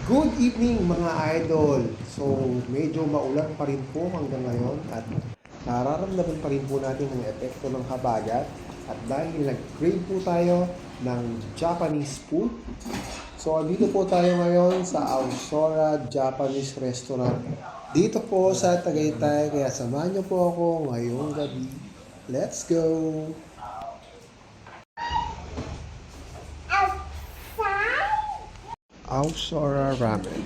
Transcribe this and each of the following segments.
Good evening mga idol! So medyo maulan pa rin po hanggang ngayon at nararamdaman pa rin po natin ang epekto ng habagat at dahil nag-crave po tayo ng Japanese food. So dito po tayo ngayon sa Aurora Japanese Restaurant dito po sa Tagaytay, kaya samahan niyo po ako ngayong gabi. Let's go! Aurora Ramen.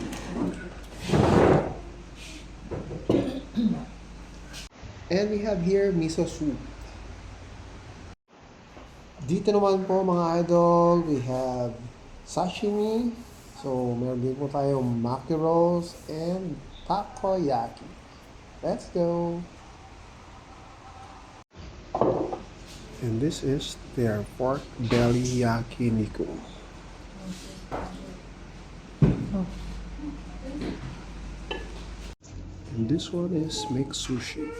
And we have here miso soup. Dito naman po mga idol, we have sashimi. So, meron din po tayong maki rolls and takoyaki. Let's go! And this is their pork belly yakiniku. And this one is mixed sushi.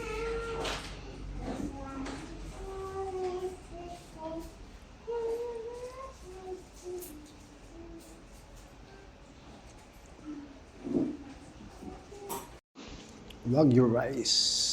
Wagyu rice.